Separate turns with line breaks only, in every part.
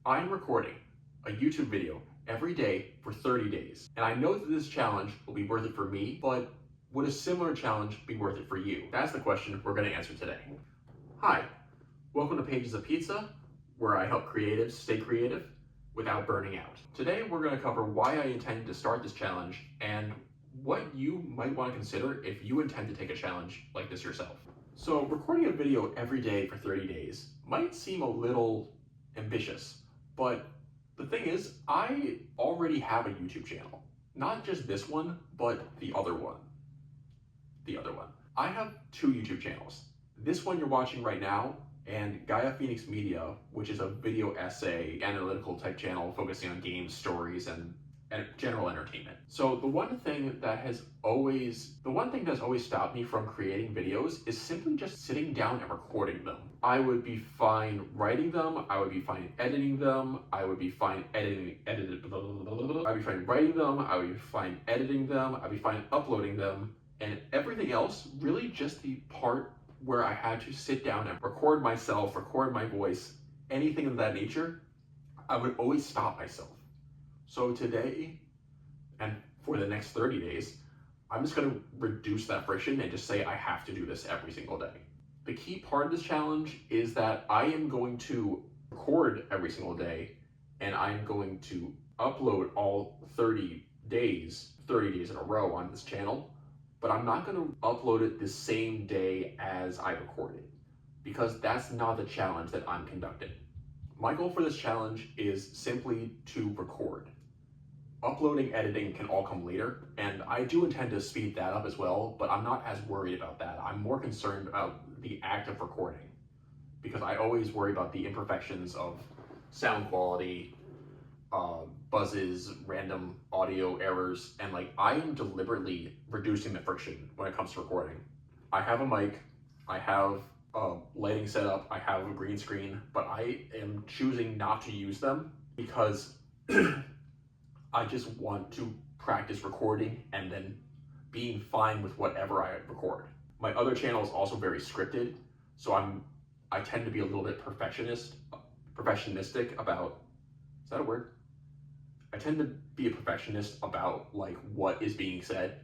I'm recording a YouTube video every day for 30 days. And I know that this challenge will be worth it for me, but would a similar challenge be worth it for you? That's the question we're going to answer today. Hi, welcome to Pages of Pizza, where I help creatives stay creative without burning out. Today we're going to cover why I intended to start this challenge and what you might want to consider if you intend to take a challenge like this yourself. So recording a video every day for 30 days might seem a little ambitious, but the thing is, I already have a YouTube channel. Not just this one, but the other one. I have two YouTube channels. This one you're watching right now, and Gaia Phoenix Media, which is a video essay, analytical type channel focusing on games, stories, and general entertainment. So the one thing that has always stopped me from creating videos is simply just sitting down and recording them. I would be fine writing them, I would be fine editing them, I would be fine writing them, I'd be fine uploading them, and everything else, really just the part where I had to sit down and record myself, record my voice, anything of that nature, I would always stop myself. So today, and for the next 30 days, I'm just going to reduce that friction and just say I have to do this every single day. The key part of this challenge is that I am going to record every single day, and I'm going to upload all 30 days in a row on this channel, but I'm not going to upload it the same day as I recorded, because that's not the challenge that I'm conducting. My goal for this challenge is simply to record. Uploading, editing can all come later, and I do intend to speed that up as well, but I'm not as worried about that. I'm more concerned about the act of recording, because I always worry about the imperfections of sound quality, buzzes, random audio errors, and I am deliberately reducing the friction when it comes to recording. I have a mic, I have a lighting setup, I have a green screen, but I am choosing not to use them because I just want to practice recording and then being fine with whatever I record. My other channel is also very scripted, so I tend to be a little bit perfectionistic about, is that a word? I tend to be a perfectionist about what is being said,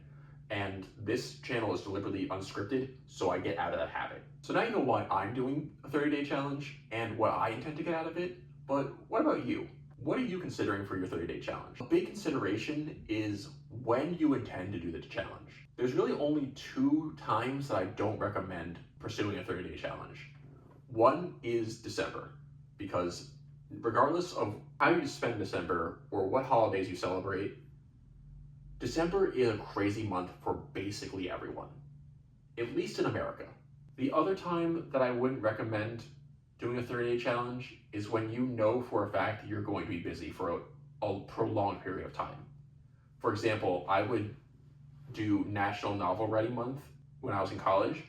and this channel is deliberately unscripted, so I get out of that habit. So now you know why I'm doing a 30-day challenge and what I intend to get out of it, but what about you? What are you considering for your 30-day challenge? A big consideration is when you intend to do the challenge. There's really only two times that I don't recommend pursuing a 30-day challenge. One is December, because regardless of how you spend December or what holidays you celebrate, December is a crazy month for basically everyone, at least in America. The other time that I wouldn't recommend doing a 30-day challenge is when you know for a fact that you're going to be busy for a prolonged period of time. For example, I would do National Novel Writing Month when I was in college,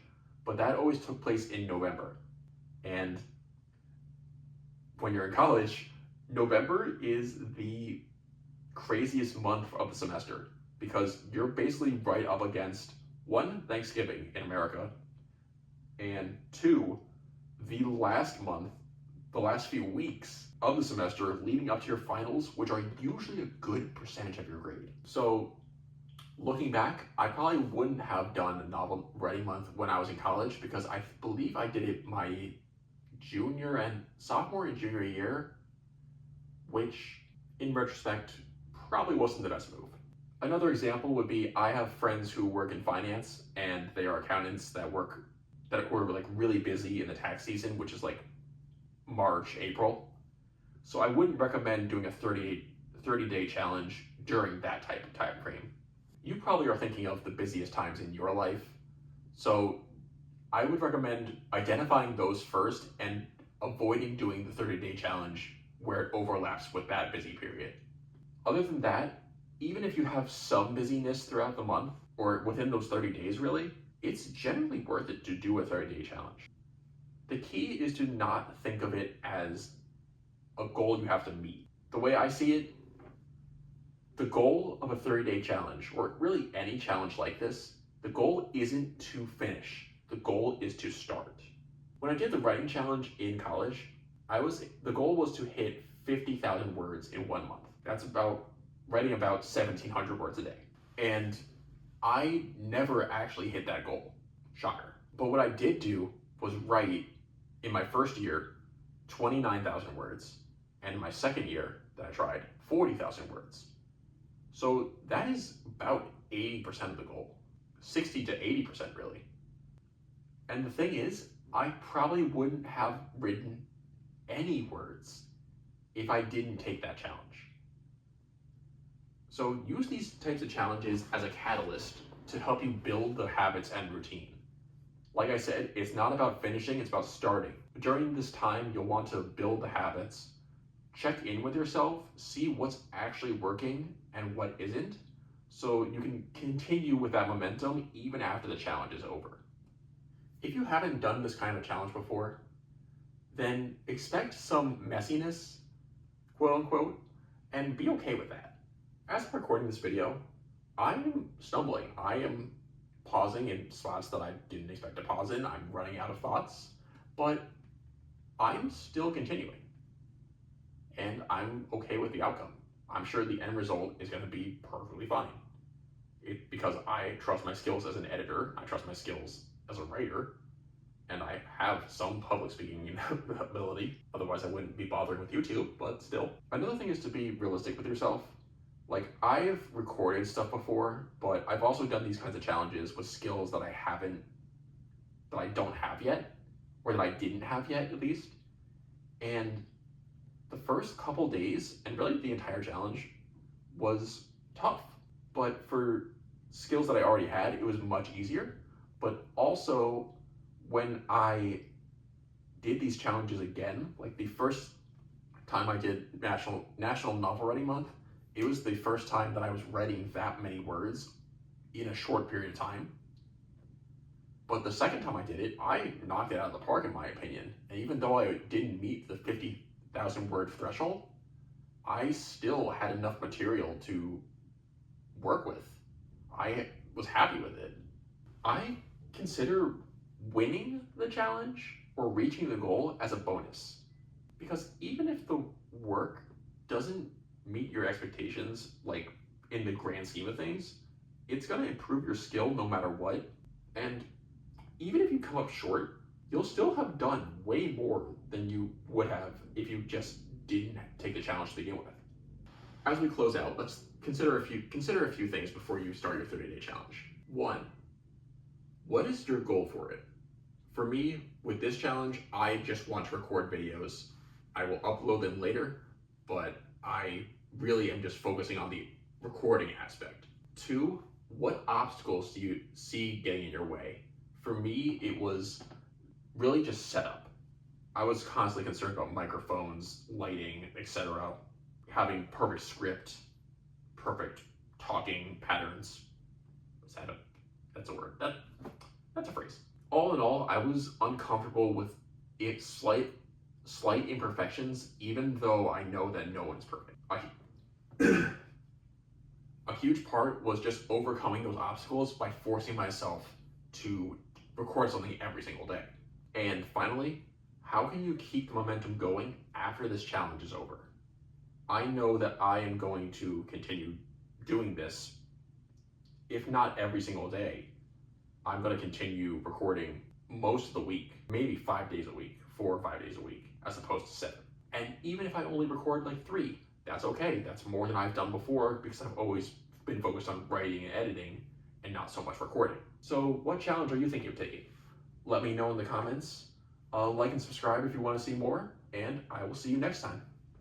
but that always took place in November. And when you're in college, November is the craziest month of the semester because you're basically right up against, one, Thanksgiving in America, and two, the last few weeks of the semester leading up to your finals, which are usually a good percentage of your grade. So looking back, I probably wouldn't have done Novel Writing Month when I was in college because I believe I did it my sophomore and junior year, which in retrospect probably wasn't the best move. Another example would be I have friends who work in finance and they are accountants that are really busy in the tax season, which is March, April. So I wouldn't recommend doing a 30-day challenge during that type of time frame. You probably are thinking of the busiest times in your life. So I would recommend identifying those first and avoiding doing the 30-day challenge where it overlaps with that busy period. Other than that, even if you have some busyness throughout the month or within those 30 days really, it's generally worth it to do a 30-day challenge. The key is to not think of it as a goal you have to meet. The way I see it, the goal of a 30-day challenge, or really any challenge like this, the goal isn't to finish. The goal is to start. When I did the writing challenge in college, the goal was to hit 50,000 words in 1 month. That's about writing about 1,700 words a day. And I never actually hit that goal. Shocker. But what I did do was write, in my first year, 29,000 words, and in my second year that I tried, 40,000 words. So that is about 80% of the goal. 60 to 80% really. And the thing is, I probably wouldn't have written any words if I didn't take that challenge. So use these types of challenges as a catalyst to help you build the habits and routine. Like I said, it's not about finishing, it's about starting. During this time, you'll want to build the habits, check in with yourself, see what's actually working and what isn't, so you can continue with that momentum even after the challenge is over. If you haven't done this kind of challenge before, then expect some messiness, quote unquote, and be okay with that. As I'm recording this video, I'm stumbling. I am pausing in spots that I didn't expect to pause in. I'm running out of thoughts, but I'm still continuing. And I'm okay with the outcome. I'm sure the end result is going to be perfectly fine. Because I trust my skills as an editor, I trust my skills as a writer, and I have some public speaking ability. Otherwise I wouldn't be bothering with YouTube, but still. Another thing is to be realistic with yourself. Like, I've recorded stuff before, but I've also done these kinds of challenges with skills that I don't have yet, or that I didn't have yet at least. And the first couple days, and really the entire challenge, was tough. But for skills that I already had, it was much easier. But also, when I did these challenges again, like the first time I did National Novel Writing Month, it was the first time that I was writing that many words in a short period of time. But the second time I did it, I knocked it out of the park in my opinion. And even though I didn't meet the 50,000 word threshold, I still had enough material to work with. I was happy with it. I consider winning the challenge or reaching the goal as a bonus. Because even if the work doesn't meet your expectations, like in the grand scheme of things, it's going to improve your skill no matter what. And even if you come up short, you'll still have done way more than you would have if you just didn't take the challenge to begin with. As we close out, let's consider a few things before you start your 30-day challenge. 1, what is your goal for it? For me, with this challenge, I just want to record videos. I will upload them later, but I really am just focusing on the recording aspect. 2, what obstacles do you see getting in your way? For me, it was really just setup. I was constantly concerned about microphones, lighting, etc. Having perfect script, perfect talking patterns. That's a word. That's a phrase. All in all, I was uncomfortable with its slight imperfections, even though I know that no one's perfect. A huge part was just overcoming those obstacles by forcing myself to record something every single day. And finally, how can you keep the momentum going after this challenge is over? I know that I am going to continue doing this, if not every single day. I'm going to continue recording most of the week, maybe 5 days a week, 4 or 5 days a week, as opposed to 7. And even if I only record like 3, that's okay. That's more than I've done before because I've always been focused on writing and editing and not so much recording. So what challenge are you thinking of taking? Let me know in the comments. Like and subscribe if you want to see more, and I will see you next time.